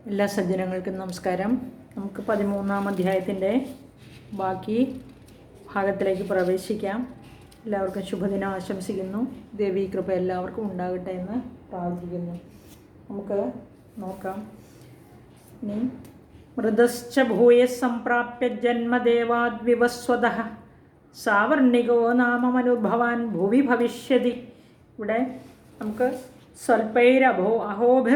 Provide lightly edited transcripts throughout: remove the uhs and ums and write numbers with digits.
എല്ലാ സജ്ജനങ്ങൾക്കും നമസ്കാരം. നമുക്ക് 13-ാം അധ്യായത്തിൻ്റെ ബാക്കി ഭാഗത്തിലേക്ക് പ്രവേശിക്കാം. എല്ലാവർക്കും ശുഭദിനം ആശംസിക്കുന്നു. ദേവീ കൃപ എല്ലാവർക്കും ഉണ്ടാകട്ടെ എന്ന് പ്രാർത്ഥിക്കുന്നു. നമുക്ക് നോക്കാം. ഇനി മൃതശ്ച ഭൂയ സംപ്രാപ്യ ജന്മദേവാദ്വിവസ്വതഃ സാവർണികോ നാമ മനുർഭവാൻ ഭുവി ഭവിഷ്യതി. ഇവിടെ നമുക്ക് സ്വൽപ്പൈരഹോഭിർനിപദേ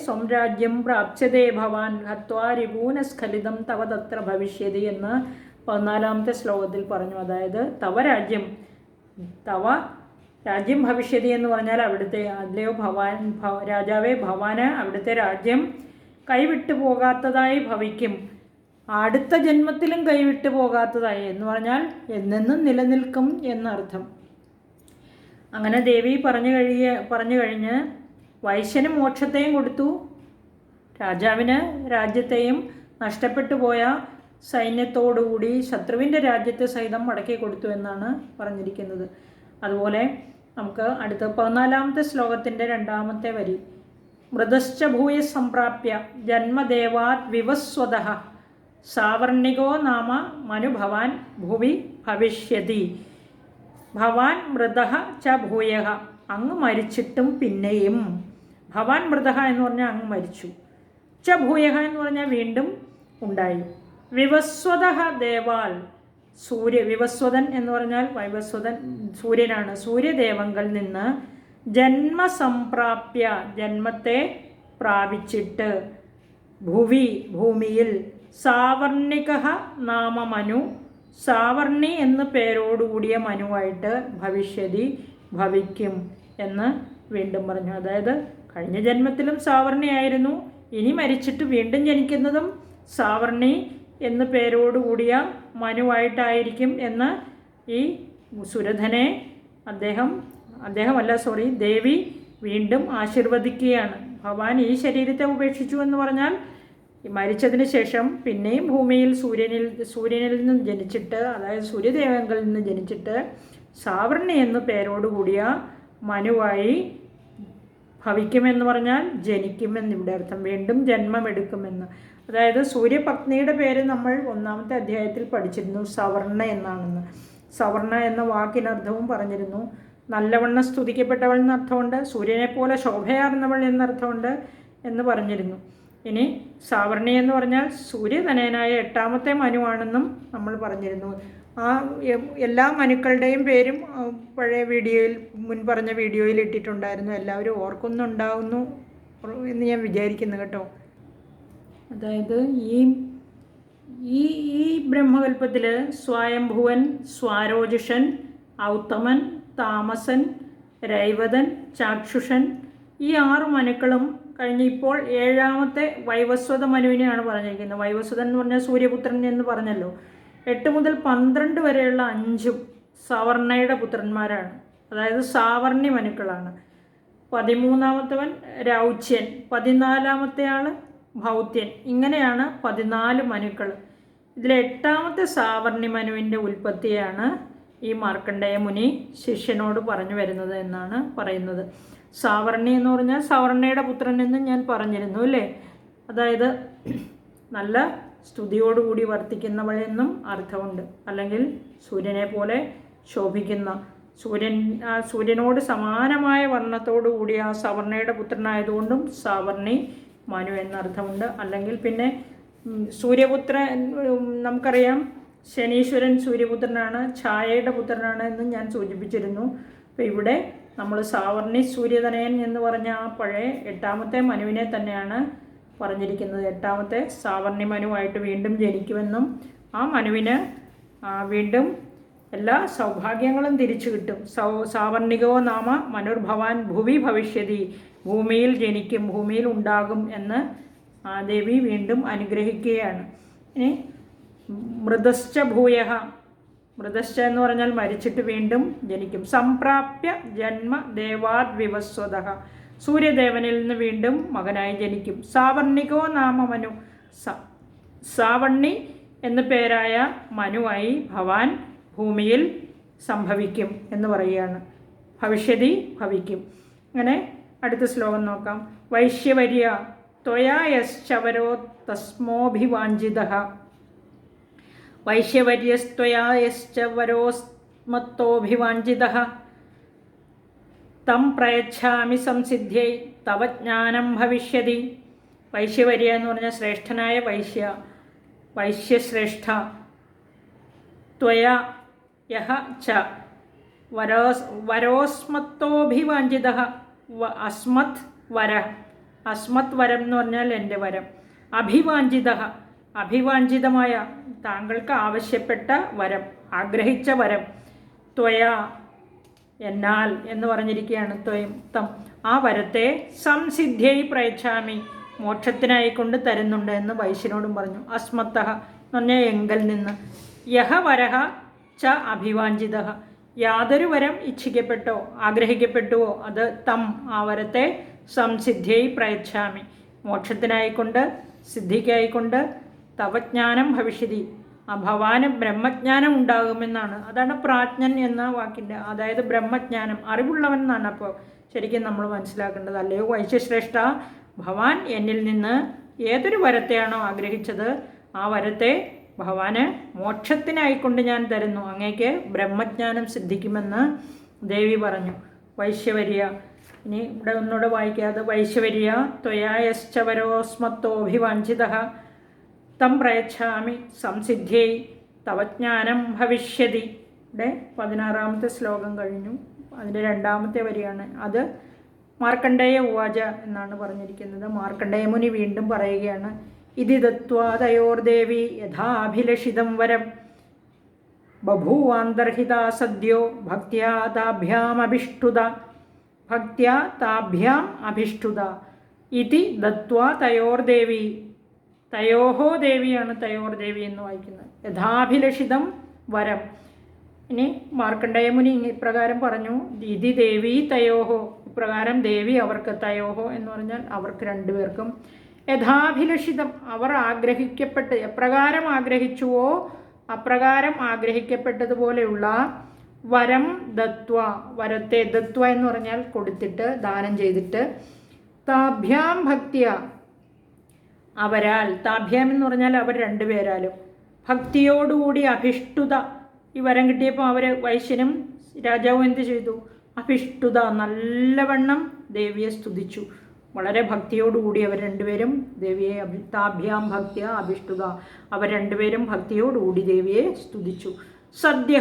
സ്വംരാജ്യം പ്രാപ്സ്യതേ ഭവാൻ ഹത്വാ രിപൂനസ്ഖലിതം തവ തത്ര ഭവിഷ്യതി എന്ന് 14-ാമത്തെ ശ്ലോകത്തിൽ പറഞ്ഞു. അതായത് തവ രാജ്യം ഭവിഷ്യതി എന്ന് പറഞ്ഞാൽ അവിടുത്തെ അല്ലയോ രാജാവേ ഭവാന് അവിടുത്തെ രാജ്യം കൈവിട്ടു പോകാത്തതായി ഭവിക്കും, അടുത്ത ജന്മത്തിലും കൈവിട്ടു പോകാത്തതായി എന്ന് പറഞ്ഞാൽ എന്നെന്നും നിലനിൽക്കും എന്നർത്ഥം. അങ്ങനെ ദേവി പറഞ്ഞു കഴിഞ്ഞ് വൈശ്യന് മോക്ഷത്തെയും കൊടുത്തു, രാജാവിന് രാജ്യത്തെയും നഷ്ടപ്പെട്ടു പോയ സൈന്യത്തോടുകൂടി ശത്രുവിൻ്റെ രാജ്യത്തെ സഹിതം മടക്കി കൊടുത്തു എന്നാണ് പറഞ്ഞിരിക്കുന്നത്. അതുപോലെ നമുക്ക് അടുത്ത 14-ാമത്തെ ശ്ലോകത്തിൻ്റെ 2-ാമത്തെ വരി മൃതശ്ച ഭൂയ സംപ്രാപ്യ ജന്മദേവാത് വിവസ്വതഃ സാവർണികോ നാമ മനുഭവാൻ ഭുവി ഭവിഷ്യതി. ഭവാൻ മൃതഃ ച ഭൂയഃ, അങ്ങ് മരിച്ചിട്ടും പിന്നെയും. ഭവാൻ മൃതഃ എന്ന് പറഞ്ഞാൽ അങ്ങ് മരിച്ചു, ച ഭൂയഃ എന്ന് പറഞ്ഞാൽ വീണ്ടും ഉണ്ടായി. വിവസ്വതഃ ദേവാൽ, വിവസ്വതൻ എന്ന് പറഞ്ഞാൽ വൈവസ്വതൻ സൂര്യനാണ്. സൂര്യദേവങ്കൽ നിന്ന് ജന്മസംപ്രാപ്യ, ജന്മത്തെ പ്രാപിച്ചിട്ട്, ഭുവി ഭൂമിയിൽ, സാവർണികഃ നാമ മനു, സാവർണി എന്ന പേരോടുകൂടിയ മനുവായിട്ട് ഭവിഷ്യതി ഭവിക്കും എന്ന് വീണ്ടും പറഞ്ഞു. അതായത് കഴിഞ്ഞ ജന്മത്തിലും സാവർണിയായിരുന്നു, ഇനി മരിച്ചിട്ട് വീണ്ടും ജനിക്കുന്നതും സാവർണി എന്ന പേരോടുകൂടിയ മനുവായിട്ടായിരിക്കും എന്ന് ഈ സുരധനെ ദേവി വീണ്ടും ആശീർവദിക്കുകയാണ്. ഭഗവാൻ ഈ ശരീരത്തെ ഉപേക്ഷിച്ചു എന്ന് പറഞ്ഞാൽ മരിച്ചതിന് ശേഷം പിന്നെയും ഭൂമിയിൽ സൂര്യനിൽ നിന്ന് ജനിച്ചിട്ട്, അതായത് സൂര്യദേവങ്ങളിൽ നിന്ന് ജനിച്ചിട്ട് സാവർണി എന്ന പേരോടുകൂടിയ മനുവായി ഭവിക്കുമെന്ന് പറഞ്ഞാൽ ജനിക്കുമെന്ന് ഇവിടെ അർത്ഥം. വീണ്ടും ജന്മമെടുക്കുമെന്ന്. അതായത് സൂര്യപത്നിയുടെ പേര് നമ്മൾ 1-ാമത്തെ അധ്യായത്തിൽ പഠിച്ചിരുന്നു, സവർണ എന്നാണെന്ന്. സവർണ എന്ന വാക്കിനർത്ഥവും പറഞ്ഞിരുന്നു. നല്ലവണ്ണം സ്തുതിക്കപ്പെട്ടവൾ എന്നർത്ഥമുണ്ട്, സൂര്യനെ പോലെ ശോഭയാർന്നവൾ എന്നർത്ഥമുണ്ട് എന്ന് പറഞ്ഞിരുന്നു. ഇനി സാവർണി എന്ന് പറഞ്ഞാൽ സൂര്യതനയനായ 8-ാമത്തെ മനുവാണെന്നും നമ്മൾ പറഞ്ഞിരുന്നു. ആ എല്ലാ മനുക്കളുടെയും പേരും പഴയ പറഞ്ഞ വീഡിയോയിൽ ഇട്ടിട്ടുണ്ടായിരുന്നു. എല്ലാവരും ഓർക്കുന്നുണ്ടാവുന്നു എന്ന് ഞാൻ വിചാരിക്കുന്നു കേട്ടോ. അതായത് ഈ ബ്രഹ്മകൽപ്പത്തിൽ സ്വയംഭുവൻ, സ്വാരോജുഷൻ, ഔത്തമൻ, താമസൻ, രൈവതൻ, ചാക്ഷുഷൻ, ഈ 6 മനുക്കളും കഴിഞ്ഞ് ഇപ്പോൾ 7-ാമത്തെ വൈവസ്വത മനുവിനെയാണ് പറഞ്ഞിരിക്കുന്നത്. വൈവസ്വതൻ എന്ന് പറഞ്ഞാൽ സൂര്യപുത്രൻ എന്ന് പറഞ്ഞല്ലോ. 8 മുതൽ 12 വരെയുള്ള 5 സവർണയുടെ പുത്രന്മാരാണ്, അതായത് സാവർണി മനുക്കളാണ്. 13-ാമത്തവൻ രൗച്യൻ, 14-ാമത്തെ ആൾ ഭൗത്യൻ. ഇങ്ങനെയാണ് 14 മനുക്കൾ. ഇതിൽ 8-ാമത്തെ സാവർണി മനുവിൻ്റെ ഉൽപ്പത്തിയാണ് ഈ മാർക്കണ്ഡേയ മുനി ശിഷ്യനോട് പറഞ്ഞു വരുന്നത് എന്നാണ് പറയുന്നത്. സാവർണി എന്ന് പറഞ്ഞാൽ സവർണയുടെ പുത്രൻ എന്ന് ഞാൻ പറഞ്ഞിരുന്നു അല്ലേ. അതായത് നല്ല സ്തുതിയോടുകൂടി വർത്തിക്കുന്നവളെന്നും അർത്ഥമുണ്ട്. അല്ലെങ്കിൽ സൂര്യനെ പോലെ ശോഭിക്കുന്ന, സൂര്യനോട് സമാനമായ വർണ്ണത്തോടു കൂടിയ ആ സവർണയുടെ പുത്രനായതുകൊണ്ടും സാവർണി മനു എന്നർത്ഥമുണ്ട്. അല്ലെങ്കിൽ പിന്നെ സൂര്യപുത്രൻ, നമുക്കറിയാം ശനീശ്വരൻ സൂര്യപുത്രനാണ്, ഛായയുടെ പുത്രനാണ് എന്ന് ഞാൻ സൂചിപ്പിച്ചിരുന്നു. അപ്പോൾ ഇവിടെ നമ്മൾ സാവർണി സൂര്യതനയൻ എന്ന് പറഞ്ഞ ആ പഴയ 8-ാമത്തെ മനുവിനെ തന്നെയാണ് പറഞ്ഞിരിക്കുന്നത്. 8-ാമത്തെ സാവർണി മനുവായിട്ട് വീണ്ടും ജനിക്കുമെന്നും ആ മനുവിന് വീണ്ടും എല്ലാ സൗഭാഗ്യങ്ങളും തിരിച്ചു കിട്ടും. സാവർണികോ നാമ മനുർഭവാൻ ഭുവി ഭവിഷ്യതി, ഭൂമിയിൽ ജനിക്കും, ഭൂമിയിൽ ഉണ്ടാകും എന്ന് ദേവി വീണ്ടും അനുഗ്രഹിക്കുകയാണ്. ഇനി മൃതശ്ച ഭൂയഃ, മൃതശ്ച എന്ന് പറഞ്ഞാൽ മരിച്ചിട്ട് വീണ്ടും ജനിക്കും. സംപ്രാപ്യ ജന്മ ദേവാദ് വിവസ്വതഃ, സൂര്യദേവനിൽ നിന്ന് വീണ്ടും മകനായി ജനിക്കും. സാവർണികോ നാമ മനു, സാവർണി എന്നു പേരായ മനുവായി ഭവാൻ ഭൂമിയിൽ സംഭവിക്കും എന്ന് പറയുകയാണ്. ഭവിഷ്യതി ഭവിക്കും. അങ്ങനെ അടുത്ത ശ്ലോകം നോക്കാം. വൈശ്യവര്യ ത്വയാ യശ്ചവരോ തസ്മോഭിവാഞ്ചിതഃ വൈശ്യവര്യസ്ത്വയാ യശ്ചവരോസ്മത്തോഭിവാഞ്ചിതഃ തം പ്രയച്ഛാമി സംസിദ്ധ്യൈ തവ ജ്ഞാനം ഭവിഷ്യതി. വൈശ്യവര്യ എന്ന് പറഞ്ഞാൽ ശ്രേഷ്ഠനായ വൈശ്യശ്രേഷ്ഠ. ത്വയ യഹ ച വരോസ്മത്തോഭിവാഞ്ചിതഃ അസ്മത് വരം എന്ന് പറഞ്ഞാൽ എൻ്റെ വരം. അഭിവാഞ്ചിതഃ അഭിവാഞ്ചിതമായ താങ്കൾക്ക് ആവശ്യപ്പെട്ട വരം, ആഗ്രഹിച്ച വരം. ത്വയ എന്നാൽ എന്ന് പറഞ്ഞിരിക്കുകയാണ്. ത്വയം തം ആ വരത്തെ സംസിദ്ധ്യൈ പ്രയച്ഛാമി മോക്ഷത്തിനായിക്കൊണ്ട് തരുന്നുണ്ട് എന്ന് വൈശ്യനോടും പറഞ്ഞു. അസ്മത്തഃ എന്ന് പറഞ്ഞാൽ എങ്കൽ നിന്ന്. യഹ വരഹ ച അഭിവാഞ്ചിതഃ യാതൊരു വരം ഇച്ഛിക്കപ്പെട്ടോ ആഗ്രഹിക്കപ്പെട്ടുവോ അത് തം ആ വരത്തെ സംസിദ്ധ്യൈ പ്രയച്ഛാമി മോക്ഷത്തിനായിക്കൊണ്ട് സിദ്ധിക്കായിക്കൊണ്ട് തവജ്ഞാനം ഭവിഷ്യതി ആ ഭവാന് ബ്രഹ്മജ്ഞാനം ഉണ്ടാകുമെന്നാണ്. അതാണ് പ്രാജ്ഞൻ എന്ന വാക്കിൻ്റെ, അതായത് ബ്രഹ്മജ്ഞാനം, അറിവുള്ളവൻ എന്നാണ് അപ്പോൾ ശരിക്കും നമ്മൾ മനസ്സിലാക്കേണ്ടത്. അല്ലയോ വൈശ്യശ്രേഷ്ഠ, ഭവാൻ എന്നിൽ നിന്ന് ഏതൊരു വരത്തെയാണോ ആഗ്രഹിച്ചത് ആ വരത്തെ ഭവാന് മോക്ഷത്തിനായിക്കൊണ്ട് ഞാൻ തരുന്നു, അങ്ങേക്ക് ബ്രഹ്മജ്ഞാനം സിദ്ധിക്കുമെന്ന് ദേവി പറഞ്ഞു. വൈശ്യവര്യ, ഇനി ഇവിടെ ഒന്നുകൂടെ വായിക്കാതെ. വൈശ്യവര്യ ത്വയായശ്ചവരോസ്മത്തോഭിവാഞ്ചിതഃ തം പ്രയച്ഛാമി സംസിദ്ധ്യൈ തവജ്ഞാനം ഭവിഷ്യതി. ഇവിടെ 16ാമത്തെ ശ്ലോകം കഴിഞ്ഞു. അതിൻ്റെ 2ാമത്തെ വരിയാണ്. അത് മാർക്കണ്ഡേയ ഉവാച എന്നാണ് പറഞ്ഞിരിക്കുന്നത്. മാർക്കണ്ഡേയ മുനി വീണ്ടും പറയുകയാണ്. ഇതി ദത്വാതയോർദേവി യഥാഭിലഷിതം വരം ബഭൂവാന്തർഹിതാ സദ്യോ ഭക്ത്യാ താഭ്യാം അഭിഷ്ടുത ഇതി ദത്വാ തയോർദേവി. തയോഹോ ദേവിയാണ് തയോർദേവി എന്ന് വായിക്കുന്നത്. യഥാഭിലഷിതം വരം. ഇനി മാർക്കണ്ഡേയമുനി ഇപ്രകാരം പറഞ്ഞു. ഇതി ദേവി തയോഹോ, ഇപ്രകാരം ദേവി അവർക്ക്, തയോഹോ എന്ന് പറഞ്ഞാൽ അവർക്ക് രണ്ടുപേർക്കും, യഥാഭിലഷിതം അവർ ആഗ്രഹിക്കപ്പെട്ട് എപ്രകാരം ആഗ്രഹിച്ചുവോ അപ്രകാരം ആഗ്രഹിക്കപ്പെട്ടതുപോലെയുള്ള വരം ദത്വ, വരത്തെ ദത്വ എന്ന് പറഞ്ഞാൽ കൊടുത്തിട്ട്, ദാനം ചെയ്തിട്ട്, താഭ്യാം ഭക്തിയ അവരാൽ, താഭ്യാം എന്ന് പറഞ്ഞാൽ അവർ രണ്ടുപേരാലും ഭക്തിയോടുകൂടി അഭിഷ്ടുത. ഈ വരം കിട്ടിയപ്പോൾ അവർ വൈശ്യനും രാജാവും എന്ത് ചെയ്തു? അഭിഷ്ടുത, നല്ലവണ്ണം ദേവിയെ സ്തുതിച്ചു. വളരെ ഭക്തിയോടുകൂടി അവർ രണ്ടുപേരും ദേവിയെ താഭ്യാം ഭക്തിയ അഭിഷ്ടുത, അവർ രണ്ടുപേരും ഭക്തിയോടുകൂടി ദേവിയെ സ്തുതിച്ചു. സദ്യ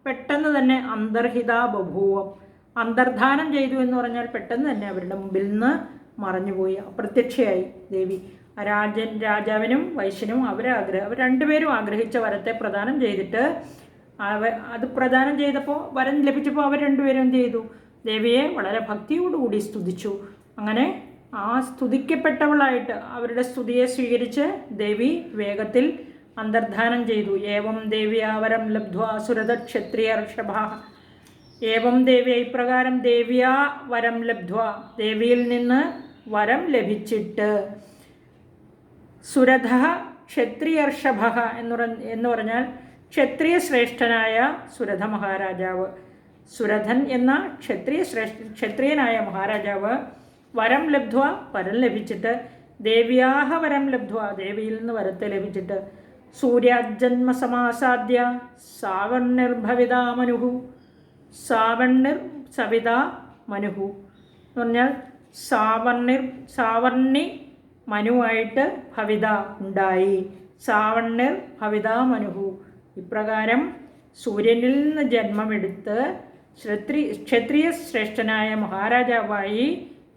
പെട്ടെന്ന് തന്നെ അന്തർഹിത ബഭൂവം, അന്തർധാനം ചെയ്തു എന്ന് പറഞ്ഞാൽ പെട്ടെന്ന് തന്നെ അവരുടെ മുമ്പിൽ നിന്ന് മറഞ്ഞുപോയി, അപ്രത്യക്ഷയായി ദേവി. രാജാവിനും വൈശ്യനും അവർ രണ്ടുപേരും ആഗ്രഹിച്ച വരത്തെ പ്രദാനം ചെയ്തിട്ട് അത് പ്രദാനം ചെയ്തപ്പോൾ, വരം ലഭിച്ചപ്പോൾ അവർ രണ്ടുപേരും എന്ത് ചെയ്തു? ദേവിയെ വളരെ ഭക്തിയോടുകൂടി സ്തുതിച്ചു. അങ്ങനെ ആ സ്തുതിക്കപ്പെട്ടവളായിട്ട് അവരുടെ സ്തുതിയെ സ്വീകരിച്ച് ദേവി വേഗത്തിൽ അന്തർധാനം ചെയ്തു. ഏവം ദേവ്യാവരം ലബ്ധ്വാ സുരത ക്ഷത്രിയർഷഭ. ഏവം ദേവ്യ, ഇപ്രകാരം ദേവ്യാ വരം ലബ്ധ്വാ, ദേവിയിൽ നിന്ന് വരം ലഭിച്ചിട്ട്, സുരഥ ക്ഷത്രിയർഷഭ എന്ന് പറഞ്ഞാൽ ക്ഷത്രിയ ശ്രേഷ്ഠനായ സുരഥ മഹാരാജാവ്, സുരഥൻ എന്ന ക്ഷത്രിയനായ മഹാരാജാവ് വരം ലബ്ധ്വ, വരം ലഭിച്ചിട്ട്, ദേവ്യാഹ വരം ലബ്ധ്വ, ദേവിയിൽ നിന്ന് വരത്തെ ലഭിച്ചിട്ട്, സൂര്യാജന്മ സമാസാദ്യ സാവർണിർഭവിതാ മനുഹു. സാവർണിർ സവിതാ മനുഹു എന്ന് പറഞ്ഞാൽ സാവർണി മനുവായിട്ട് ഭവിത ഉണ്ടായി. സാവർണിർ ഭവിതാ മനുഹു. ഇപ്രകാരം സൂര്യനിൽ നിന്ന് ജന്മമെടുത്ത് ക്ഷത്രിയ ശ്രേഷ്ഠനായ മഹാരാജാവായി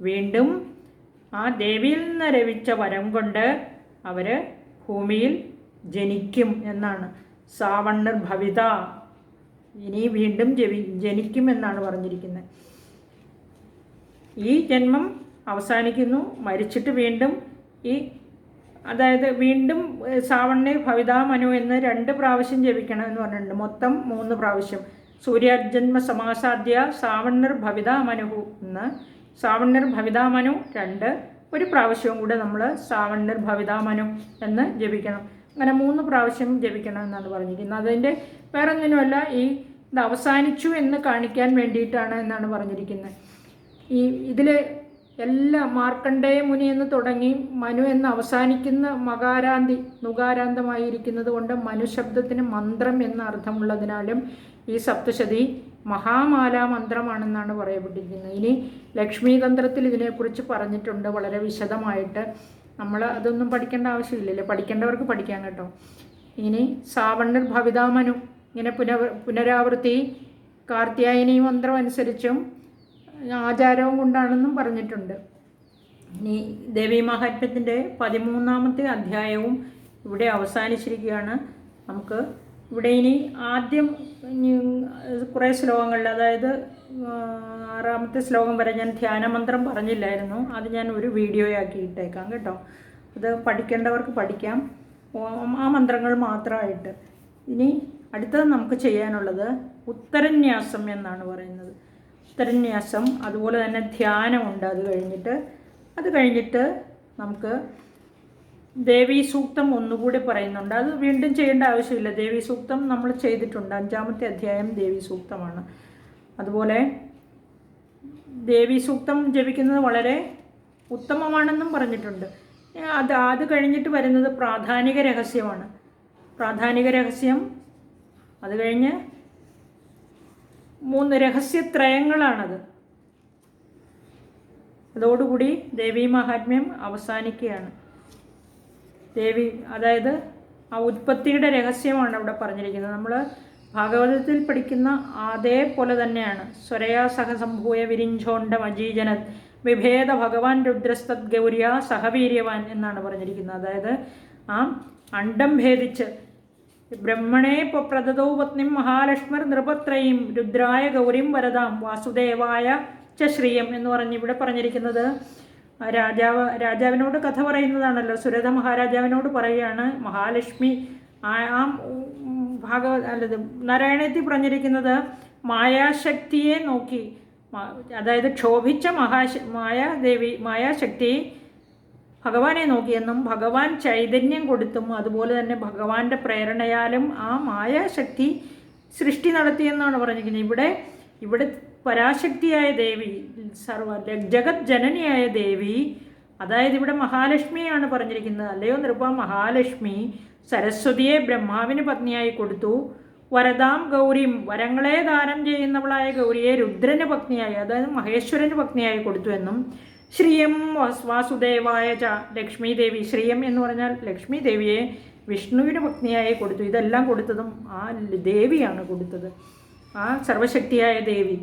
വീണ്ടും ആ ദേവിയിൽ നിന്ന് ലഭിച്ച വരം കൊണ്ട് അവർ ഭൂമിയിൽ ജനിക്കും എന്നാണ്. സാവർണിർ ഭവിത, ഇനി വീണ്ടും ജനിക്കുമെന്നാണ് പറഞ്ഞിരിക്കുന്നത്. ഈ ജന്മം അവസാനിക്കുന്നു, മരിച്ചിട്ട് വീണ്ടും അതായത് വീണ്ടും സാവർണിർ ഭവിതാ മനു എന്ന് 2 പ്രാവശ്യം ജപിക്കണം എന്ന് പറഞ്ഞിട്ടുണ്ട്. മൊത്തം 3 പ്രാവശ്യം. സൂര്യാജന്മ സമാസാദ്യ സാവർണിർ ഭവിതാ മനുഹു എന്ന്, സാവർണിർ ഭവിതാ മനു 2, 1 പ്രാവശ്യവും കൂടെ നമ്മൾ സാവർണിർ ഭവിതാ മനു എന്ന് ജപിക്കണം. അങ്ങനെ 3 പ്രാവശ്യം ജപിക്കണം എന്നാണ് പറഞ്ഞിരിക്കുന്നത്. അതിൻ്റെ വേറെ ഒന്നിനുമല്ല, ഇത് അവസാനിച്ചു എന്ന് കാണിക്കാൻ വേണ്ടിയിട്ടാണ് എന്നാണ് പറഞ്ഞിരിക്കുന്നത്. ഇതിൽ എല്ലാ മാർക്കണ്ഡേയ മുനി എന്ന് തുടങ്ങി മനു എന്ന് അവസാനിക്കുന്ന മകാരാന്തി നുകാരാന്തമായിരിക്കുന്നത് കൊണ്ട് മനുശബ്ദത്തിന് മന്ത്രം എന്ന അർത്ഥമുള്ളതിനാലും ഈ സപ്തശതി മഹാമാലാ മന്ത്രമാണെന്നാണ് പറയപ്പെട്ടിരിക്കുന്നത്. ഇനി ലക്ഷ്മീതന്ത്രത്തിൽ ഇതിനെക്കുറിച്ച് പറഞ്ഞിട്ടുണ്ട് വളരെ വിശദമായിട്ട്. നമ്മൾ അതൊന്നും പഠിക്കേണ്ട ആവശ്യമില്ലല്ലോ, പഠിക്കേണ്ടവർക്ക് പഠിക്കാം കേട്ടോ. ഇനി സാവണ്ണിർ ഭവിതാമനു ഇങ്ങനെ പുനരാവൃത്തി കാർത്യായനി മന്ത്രം അനുസരിച്ചും ആചാരവും കൊണ്ടാണെന്നും പറഞ്ഞിട്ടുണ്ട്. ഇനി ദേവീമാഹാത്മ്യത്തിൻ്റെ 13ാമത്തെ അധ്യായവും ഇവിടെ അവസാനിച്ചിരിക്കുകയാണ്. നമുക്ക് ഇവിടെ ഇനി ആദ്യം കുറേ ശ്ലോകങ്ങളിൽ, അതായത് 6ാമത്തെ ശ്ലോകം വരെ ഞാൻ ധ്യാനമന്ത്രം പറഞ്ഞില്ലായിരുന്നു. അത് ഞാൻ ഒരു വീഡിയോയാക്കി ഇട്ടേക്കാം കേട്ടോ. അത് പഠിക്കേണ്ടവർക്ക് പഠിക്കാം, ആ മന്ത്രങ്ങൾ മാത്രമായിട്ട്. ഇനി അടുത്തത് നമുക്ക് ചെയ്യാനുള്ളത് ഉത്തരന്യാസം എന്നാണ് പറയുന്നത്. ഉത്തരന്യാസം, അതുപോലെ തന്നെ ധ്യാനമുണ്ട്. അത് കഴിഞ്ഞിട്ട് നമുക്ക് ദേവീ സൂക്തം ഒന്നുകൂടി പറയുന്നുണ്ട്. അത് വീണ്ടും ചെയ്യേണ്ട ആവശ്യമില്ല. ദേവീ സൂക്തം നമ്മൾ ചെയ്തിട്ടുണ്ട്. 5ാമത്തെ അധ്യായം ദേവീ സൂക്തമാണ്. അതുപോലെ ദേവീ സൂക്തം ജപിക്കുന്നത് വളരെ ഉത്തമമാണെന്നും പറഞ്ഞിട്ടുണ്ട്. അത് കഴിഞ്ഞിട്ട് വരുന്നത് പ്രാധാനിക രഹസ്യമാണ്. പ്രാധാനിക രഹസ്യം, അത് കഴിഞ്ഞ് 3 രഹസ്യത്രയങ്ങളാണത്. അതോടുകൂടി ദേവീ മഹാത്മ്യം അവസാനിക്കുകയാണ്. ദേവി, അതായത് ആ ഉത്പത്തിയുടെ രഹസ്യമാണ് അവിടെ പറഞ്ഞിരിക്കുന്നത്. നമ്മൾ ഭാഗവതത്തിൽ പഠിക്കുന്ന അതേപോലെ തന്നെയാണ്. സ്വരയാ സഹസംഭൂയ വിരിഞ്ചോണ്ടം അജീജനത് വിഭേദ ഭഗവാൻ രുദ്രസ്തത് ഗൗരിയ സഹവീര്യവാൻ എന്നാണ് പറഞ്ഞിരിക്കുന്നത്. അതായത് ആ അണ്ടം ഭേദിച്ച് ബ്രഹ്മണേ പ്രദതോ പത്നിം മഹാലക്ഷ്മർ നൃപത്രയും രുദ്രായ ഗൗരിം വരദാം വാസുദേവായ ച ശ്രീയം എന്ന് പറഞ്ഞ് ഇവിടെ പറഞ്ഞിരിക്കുന്നത് രാജാവിനോട് കഥ പറയുന്നതാണല്ലോ. സുരഥ മഹാരാജാവിനോട് പറയുകയാണ് മഹാലക്ഷ്മി നാരായണത്തിൽ പറഞ്ഞിരിക്കുന്നത് മായാശക്തിയെ നോക്കി, അതായത് ക്ഷോഭിച്ച മായാശക്തി ഭഗവാനെ നോക്കിയെന്നും ഭഗവാൻ ചൈതന്യം കൊടുത്തും അതുപോലെ തന്നെ ഭഗവാന്റെ പ്രേരണയാലും ആ മായാശക്തി സൃഷ്ടി നടത്തിയെന്നാണ് പറഞ്ഞിരിക്കുന്നത്. ഇവിടെ പരാശക്തിയായ ദേവി, ജഗത് ജനനിയായ ദേവി, അതായത് ഇവിടെ മഹാലക്ഷ്മിയാണ് പറഞ്ഞിരിക്കുന്നത്. അല്ലയോ നൃപ, മഹാലക്ഷ്മി സരസ്വതിയെ ബ്രഹ്മാവിന് പത്നിയായി കൊടുത്തു. വരദാം ഗൗരിയും, വരങ്ങളെ ദാനം ചെയ്യുന്നവളായ ഗൗരിയെ രുദ്രന് പത്നിയായി, അതായത് മഹേശ്വരന് പത്നിയായി കൊടുത്തു എന്നും ശ്രീയം വാസുദേവായ ച ലക്ഷ്മി ദേവി, ശ്രീയം എന്ന് പറഞ്ഞാൽ ലക്ഷ്മി ദേവിയെ വിഷ്ണുവിന് പത്നിയായി കൊടുത്തു. ഇതെല്ലാം കൊടുത്തതും ആ ദേവിയാണ് കൊടുത്തത്, ആ സർവശക്തിയായ ദേവി.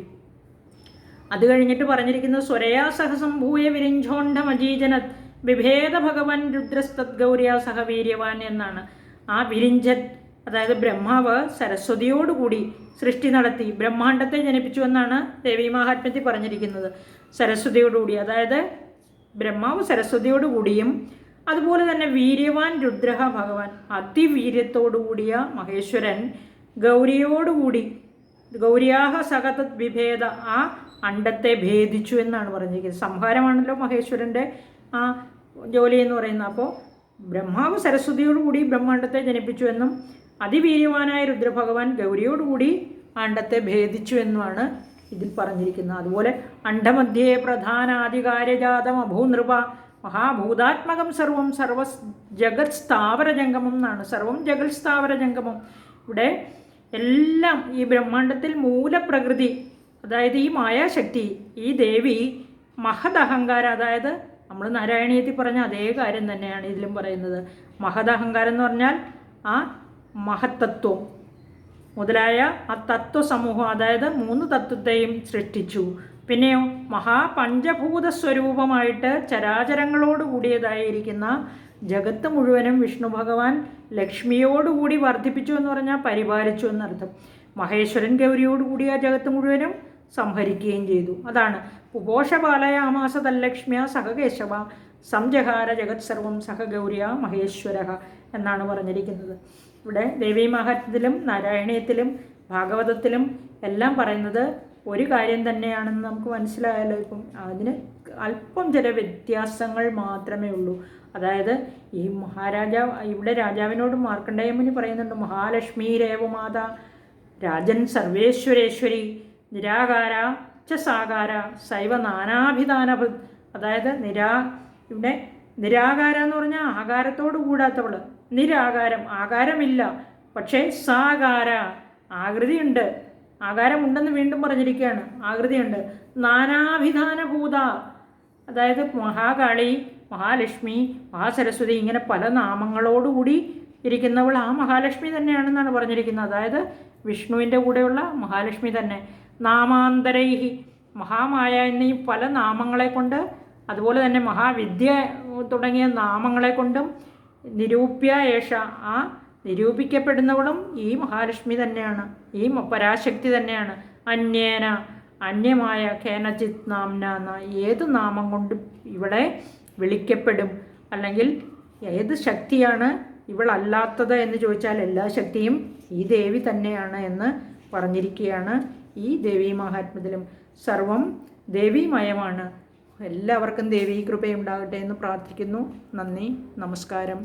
അത് കഴിഞ്ഞിട്ട് പറഞ്ഞിരിക്കുന്നത് സ്വരയാ സഹസംഭൂയ വിരിഞ്ചോണ്ഡമജീജനത് വിഭേദ ഭഗവാൻ രുദ്രസ്തത് ഗൗരിയ സഹവീര്യവാൻ എന്നാണ്. ആ വിരിഞ്ചൻ, അതായത് ബ്രഹ്മാവ് സരസ്വതിയോടുകൂടി സൃഷ്ടി നടത്തി ബ്രഹ്മാണ്ടത്തെ ജനിപ്പിച്ചു എന്നാണ് ദേവീ മഹാത്മ്യത്തിൽ പറഞ്ഞിരിക്കുന്നത്. സരസ്വതിയോടുകൂടി, അതായത് ബ്രഹ്മാവ് സരസ്വതിയോടുകൂടിയും അതുപോലെ തന്നെ വീര്യവാൻ രുദ്രഹ ഭഗവാൻ, അതിവീര്യത്തോടുകൂടിയ മഹേശ്വരൻ ഗൗരിയോടുകൂടി ഗൗരിയാഹ സഹതത് വിഭേദ, ആ അണ്ടത്തെ ഭേദിച്ചു എന്നാണ് പറഞ്ഞിരിക്കുന്നത്. സംഹാരമാണല്ലോ മഹേശ്വരൻ്റെ ആ ജോലി എന്ന് പറയുന്നത്. അപ്പോൾ ബ്രഹ്മാവ് സരസ്വതിയോടുകൂടി ബ്രഹ്മാണ്ടത്തെ ജനിപ്പിച്ചു എന്നും അതിവീര്യവാനായ രുദ്രഭഗവാൻ ഗൗരിയോടുകൂടി അണ്ടത്തെ ഭേദിച്ചു എന്നുമാണ് ഇതിൽ പറഞ്ഞിരിക്കുന്നത്. അതുപോലെ അണ്ഡമധ്യേ പ്രധാനാധികാര്യജാതം അഭൂനൃപ മഹാഭൂതാത്മകം സർവ ജഗത് സ്ഥാവരജംഗമം എന്നാണ്. സർവം ജഗത് സ്ഥാവരജംഗമം. ഇവിടെ എല്ലാം ഈ ബ്രഹ്മാണ്ടത്തിൽ മൂലപ്രകൃതി, അതായത് ഈ മായാശക്തി, ഈ ദേവി മഹദഹങ്കാരം, അതായത് നമ്മൾ നാരായണീയത്തിൽ പറഞ്ഞ അതേ കാര്യം തന്നെയാണ് ഇതിലും പറയുന്നത്. മഹദഹങ്കാരം എന്ന് പറഞ്ഞാൽ ആ മഹത്തത്വം മുതലായ ആ തത്വസമൂഹം, അതായത് 3 തത്വത്തെയും സൃഷ്ടിച്ചു. പിന്നെയോ മഹാപഞ്ചഭൂത സ്വരൂപമായിട്ട് ചരാചരങ്ങളോട് കൂടിയതായിരിക്കുന്ന ജഗത്ത് മുഴുവനും വിഷ്ണു ഭഗവാൻ ലക്ഷ്മിയോടുകൂടി വർദ്ധിപ്പിച്ചു എന്ന് പറഞ്ഞാൽ പരിപാലിച്ചു എന്നർത്ഥം. മഹേശ്വരൻ ഗൗരിയോടുകൂടി ആ ജഗത്ത് മുഴുവനും സംഹരിക്കുകയും ചെയ്തു. അതാണ് പുപോഷപാലയാമാസ തല്ലക്ഷ്മ്യ സഹകേശവ സംജഹാര ജഗത് സർവം സഹഗൗരിയ മഹേശ്വര എന്നാണ് പറഞ്ഞിരിക്കുന്നത്. ഇവിടെ ദേവീ മഹാത്മ്യത്തിലും നാരായണീയത്തിലും ഭാഗവതത്തിലും എല്ലാം പറയുന്നത് ഒരു കാര്യം തന്നെയാണെന്ന് നമുക്ക് മനസ്സിലായാലോ. ഇപ്പം അതിന് അല്പം ചില വ്യത്യാസങ്ങൾ മാത്രമേ ഉള്ളൂ. അതായത് ഈ ഇവിടെ രാജാവിനോട് മാർക്കണ്ഡേയ മുനി പറയുന്നുണ്ട് മഹാലക്ഷ്മി രേവമാത രാജൻ സർവേശ്വരേശ്വരി നിരാകാര ച സാകാര സൈവ നാനാഭിധാന അതായത് ഇവിടെ നിരാകാര എന്ന് പറഞ്ഞാൽ ആകാരത്തോട് കൂടാത്തവൾ. നിരാകാരം, ആകാരമില്ല, പക്ഷേ സാകാര, ആകൃതിയുണ്ട്. ആകാരമുണ്ടെന്ന് വീണ്ടും പറഞ്ഞിരിക്കുകയാണ്, ആകൃതിയുണ്ട്. നാനാഭിധാനഭൂത, അതായത് മഹാകാളി, മഹാലക്ഷ്മി, മഹാസരസ്വതി, ഇങ്ങനെ പല നാമങ്ങളോടുകൂടി ഇരിക്കുന്നവൾ ആ മഹാലക്ഷ്മി തന്നെയാണെന്നാണ് പറഞ്ഞിരിക്കുന്നത്. അതായത് വിഷ്ണുവിൻ്റെ കൂടെയുള്ള മഹാലക്ഷ്മി തന്നെ. നാമാന്തരൈഹി, മഹാമായ എന്നീ പല നാമങ്ങളെ കൊണ്ട്, അതുപോലെ തന്നെ മഹാവിദ്യ തുടങ്ങിയ നാമങ്ങളെ കൊണ്ടും നിരൂപ്യ ഏഷ, ആ നിരൂപിക്കപ്പെടുന്നവളും ഈ മഹാലക്ഷ്മി തന്നെയാണ്, ഈ പരാശക്തി തന്നെയാണ്. അന്യേന, അന്യമായ, കേനചിത് നാംന എന്ന ഏത് നാമം കൊണ്ട് ഇവളെ വിളിക്കപ്പെടും, അല്ലെങ്കിൽ ഏത് ശക്തിയാണ് ഇവളല്ലാത്തത് എന്ന് ചോദിച്ചാൽ എല്ലാ ശക്തിയും ഈ ദേവി തന്നെയാണ് എന്ന് പറഞ്ഞിരിക്കുകയാണ് ഈ ദേവീ മഹാത്മ്യത്തിലും. സർവം ദേവീമയമാണ്. എല്ലാവർക്കും ദേവീ കൃപയുണ്ടാകട്ടെ എന്ന് പ്രാർത്ഥിക്കുന്നു. നന്ദി, നമസ്കാരം.